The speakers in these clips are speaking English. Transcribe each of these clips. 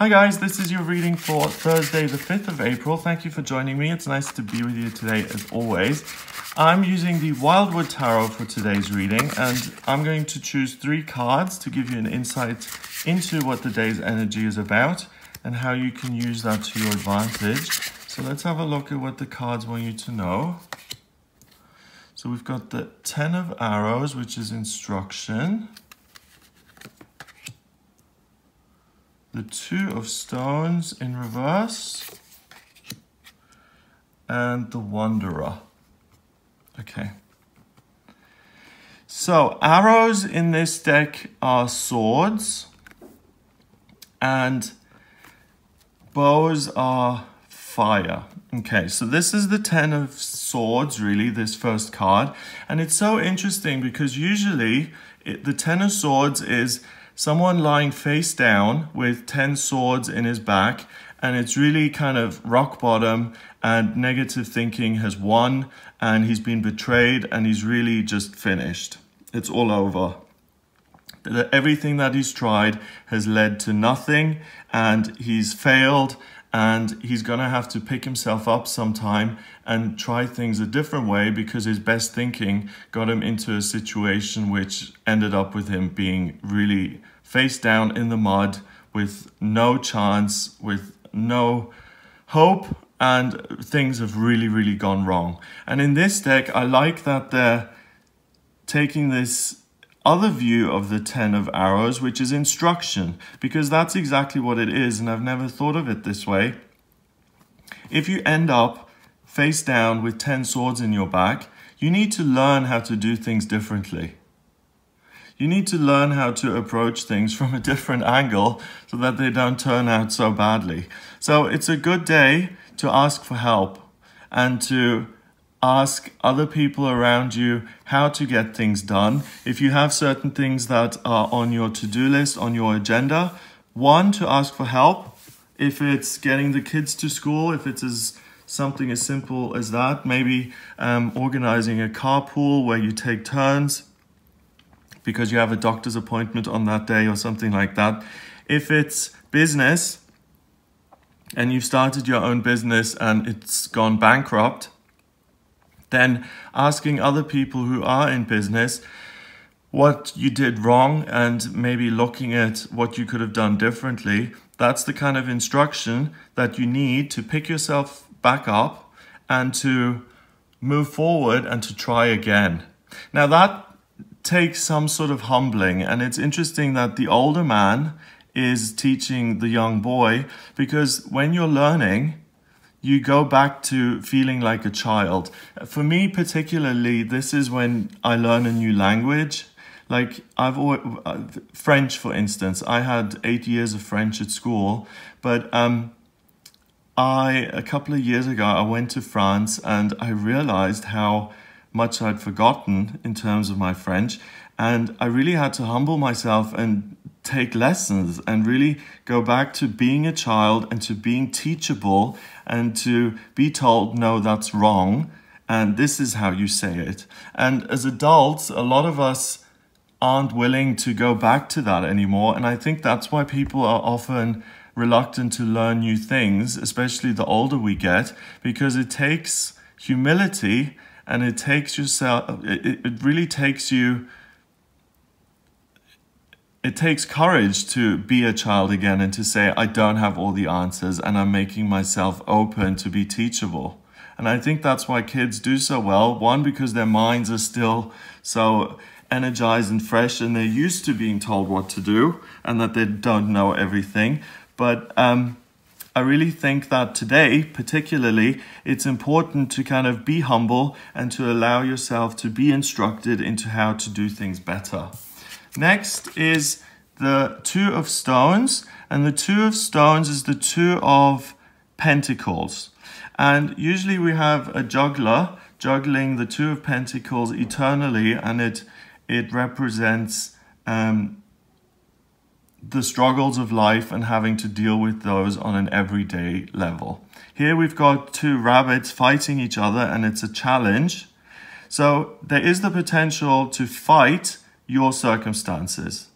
Hi guys, this is your reading for Thursday the 5th of April. Thank you for joining me. It's nice to be with you today as always. I'm using the Wildwood Tarot for today's reading, and I'm going to choose 3 cards to give you an insight into what the day's energy is about and how you can use that to your advantage. So let's have a look at what the cards want you to know. So we've got the 10 of Arrows, which is instruction. The 2 of Stones in reverse. And the Wanderer. Okay. So arrows in this deck are swords. And bows are fire. Okay, so this is the 10 of Swords, really, this first card. And it's so interesting because usually the 10 of Swords is someone lying face down with 10 swords in his back, and it's really kind of rock bottom, and negative thinking has won, and he's been betrayed, and he's really just finished. It's all over. Everything that he's tried has led to nothing, and he's failed, and he's gonna have to pick himself up sometime and try things a different way because his best thinking got him into a situation which ended up with him being really face down in the mud with no chance, with no hope, and things have really gone wrong. And in this deck, I like that they're taking this other view of the 10 of Arrows, which is instruction, because that's exactly what it is, and I've never thought of it this way. If you end up face down with 10 swords in your back, you need to learn how to do things differently. You need to learn how to approach things from a different angle so that they don't turn out so badly. So it's a good day to ask for help and to ask other people around you how to get things done. If you have certain things that are on your to-do list, on your agenda, 1, to ask for help. If it's getting the kids to school, if it's something as simple as that, maybe organizing a carpool where you take turns because you have a doctor's appointment on that day or something like that. If it's business and you've started your own business and it's gone bankrupt, then asking other people who are in business what you did wrong and maybe looking at what you could have done differently. That's the kind of instruction that you need to pick yourself back up and to move forward and to try again. Now that takes some sort of humbling, and it's interesting that the older man is teaching the young boy, because when you're learning, you go back to feeling like a child. For me particularly, this is when I learn a new language. Like French, for instance. I had 8 years of French at school, but a couple of years ago, I went to France and I realized how much I'd forgotten in terms of my French. And I really had to humble myself and take lessons and really go back to being a child and to being teachable and to be told, no, that's wrong. And this is how you say it. And as adults, a lot of us aren't willing to go back to that anymore. And I think that's why people are often reluctant to learn new things, especially the older we get, because it takes humility and it takes yourself, it really takes you, it takes courage to be a child again and to say, I don't have all the answers and I'm making myself open to be teachable. And I think that's why kids do so well. 1, because their minds are still so energized and fresh and they're used to being told what to do and that they don't know everything. But I really think that today, particularly, it's important to kind of be humble and to allow yourself to be instructed into how to do things better. Next is the 2 of Stones, and the 2 of Stones is the 2 of Pentacles. And usually we have a juggler juggling the 2 of Pentacles eternally, and it represents the struggles of life and having to deal with those on an everyday level. Here we've got 2 rabbits fighting each other, and it's a challenge. So there is the potential to fight your circumstances.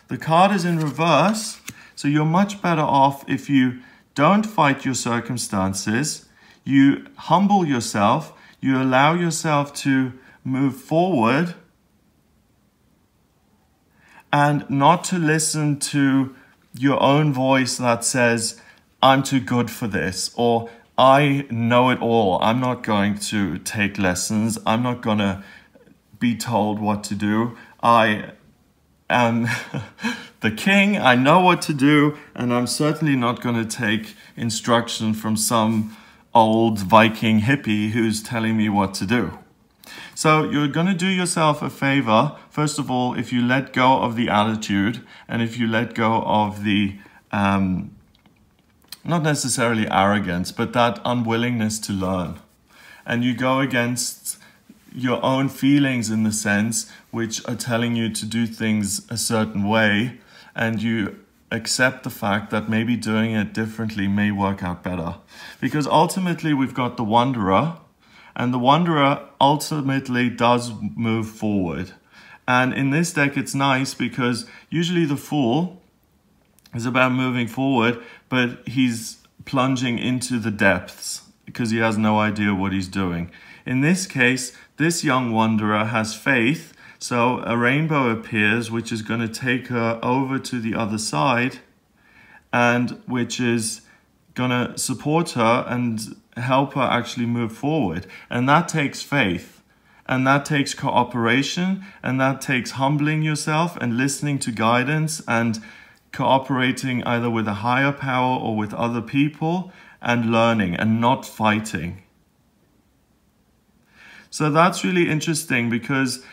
The card is in reverse, So you're much better off if you don't fight your circumstances, you humble yourself, you allow yourself to move forward and not to listen to your own voice that says, I'm too good for this, or I know it all. I'm not going to take lessons. I'm not going to be told what to do. I am the king. I know what to do, and I'm certainly not going to take instruction from some old Viking hippie who's telling me what to do. So you're going to do yourself a favor, first of all, if you let go of the attitude and if you let go of the, not necessarily arrogance, but that unwillingness to learn. And you go against your own feelings in the sense which are telling you to do things a certain way, and you accept the fact that maybe doing it differently may work out better. Because ultimately we've got the wanderer, and the wanderer ultimately does move forward. And in this deck, it's nice because usually the fool is about moving forward, but he's plunging into the depths because he has no idea what he's doing. In this case, this young wanderer has faith. So a rainbow appears, which is going to take her over to the other side, and which is going to support her and help her actually move forward. And that takes faith, and that takes cooperation, and that takes humbling yourself and listening to guidance and cooperating either with a higher power or with other people and learning and not fighting. So that's really interesting because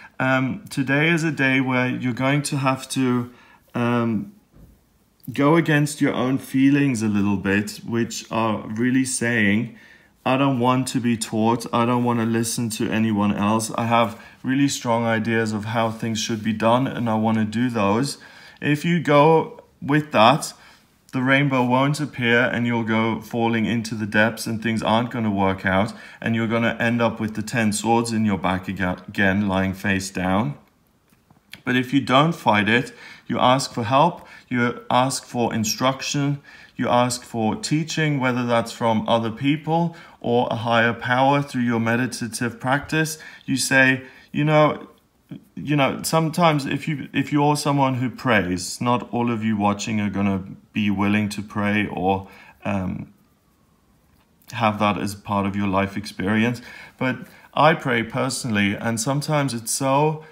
today is a day where you're going to have to go against your own feelings a little bit, which are really saying, I don't want to be taught. I don't want to listen to anyone else. I have really strong ideas of how things should be done, and I want to do those. If you go with that, the rainbow won't appear, and you'll go falling into the depths, and things aren't going to work out, and you're going to end up with the 10 swords in your back again, lying face down. But if you don't fight it, you ask for help, you ask for instruction, you ask for teaching, whether that's from other people or a higher power through your meditative practice. You say, you know, sometimes if you're someone who prays, not all of you watching are going to be willing to pray or have that as part of your life experience. But I pray personally, and sometimes it's such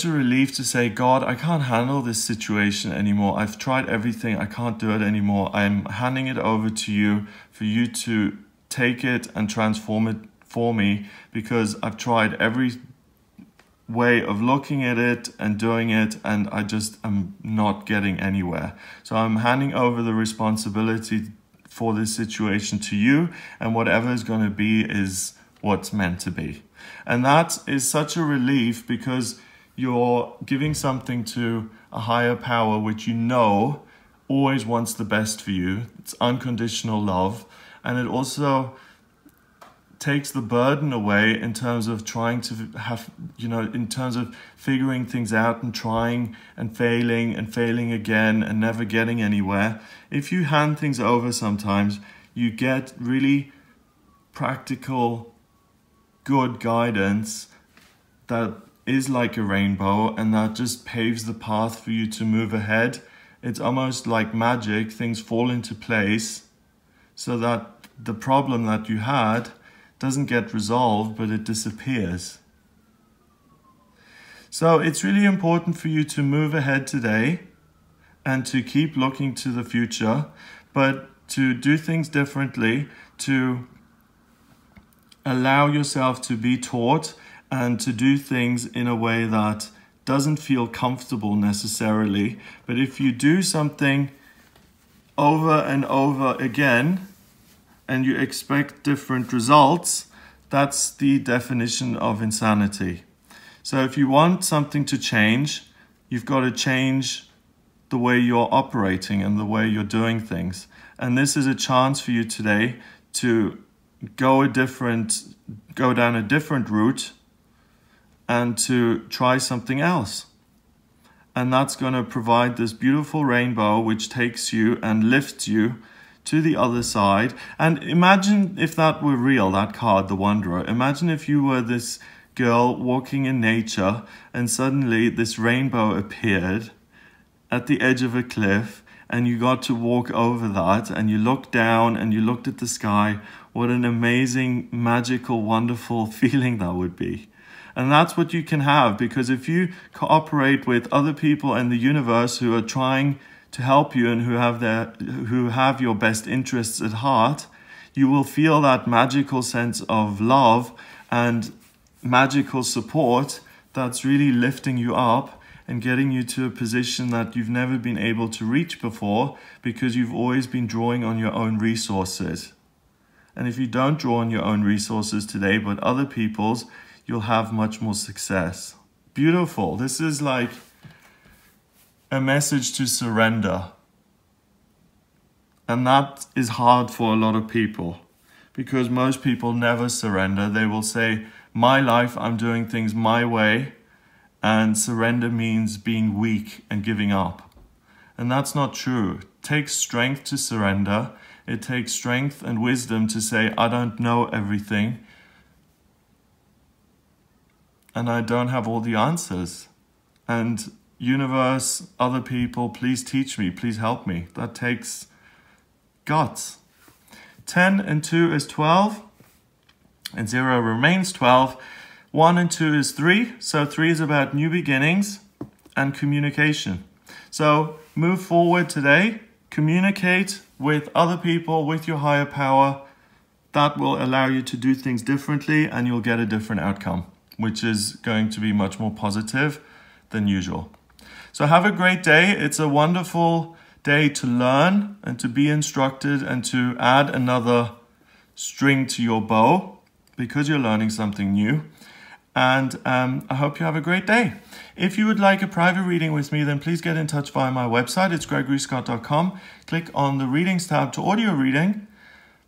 a relief to say, God, I can't handle this situation anymore. I've tried everything. I can't do it anymore. I'm handing it over to you for you to take it and transform it for me, because I've tried every way of looking at it and doing it, and I just am not getting anywhere. So I'm handing over the responsibility for this situation to you, and whatever is going to be is what's meant to be. And that is such a relief, because you're giving something to a higher power which you know always wants the best for you. It's unconditional love, and it also takes the burden away in terms of trying to have, in terms of figuring things out and trying and failing again and never getting anywhere. If you hand things over sometimes, you get really practical, good guidance that is like a rainbow, and that just paves the path for you to move ahead. It's almost like magic. Things fall into place so that the problem that you had doesn't get resolved, but it disappears. So it's really important for you to move ahead today and to keep looking to the future, but to do things differently, to allow yourself to be taught and to do things in a way that doesn't feel comfortable necessarily. But if you do something over and over again and you expect different results, that's the definition of insanity. So if you want something to change, you've got to change the way you're operating and the way you're doing things. And this is a chance for you today to go down a different route and to try something else. and that's going to provide this beautiful rainbow which takes you and lifts you to the other side. And imagine if that were real, that card, the Wanderer. Imagine if you were this girl walking in nature and suddenly this rainbow appeared at the edge of a cliff and you got to walk over that and you looked down and you looked at the sky. What an amazing, magical, wonderful feeling that would be. And that's what you can have, because if you cooperate with other people in the universe who are trying to help you and who have your best interests at heart, you will feel that magical sense of love and magical support that's really lifting you up and getting you to a position that you've never been able to reach before, because you've always been drawing on your own resources. And if you don't draw on your own resources today, but other people's, you'll have much more success. Beautiful. This is like a message to surrender. And that is hard for a lot of people, because most people never surrender. They will say, my life, I'm doing things my way, and surrender means being weak and giving up. And that's not true. It takes strength to surrender. It takes strength and wisdom to say, I don't know everything, and I don't have all the answers. And universe, other people, please teach me, please help me. That takes guts. 10 and 2 is 12, and 0 remains 12. 1 and 2 is 3, so 3 is about new beginnings and communication. So move forward today, communicate with other people, with your higher power. That will allow you to do things differently, and you'll get a different outcome, which is going to be much more positive than usual. So have a great day. It's a wonderful day to learn and to be instructed and to add another string to your bow, because you're learning something new. And I hope you have a great day. If you would like a private reading with me, then please get in touch via my website. It's gregoryscott.com. Click on the readings tab to audio reading.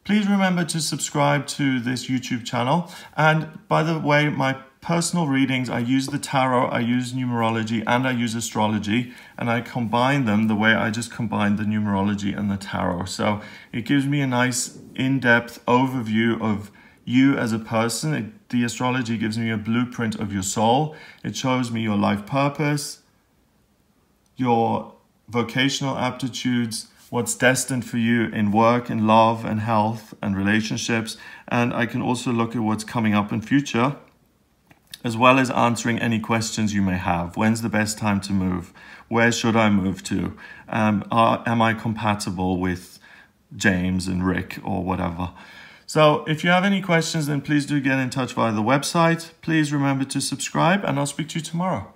Please remember to subscribe to this YouTube channel. And by the way, my personal readings, I use the tarot, I use numerology, and I use astrology, and I combine them the way I just combined the numerology and the tarot. So it gives me a nice in-depth overview of you as a person. The astrology gives me a blueprint of your soul. It shows me your life purpose, your vocational aptitudes, what's destined for you in work and love and health and relationships. And I can also look at what's coming up in future, as well as answering any questions you may have. When's the best time to move? Where should I move to? Am I compatible with James and Rick or whatever? So if you have any questions, then please do get in touch via the website. Please remember to subscribe, and I'll speak to you tomorrow.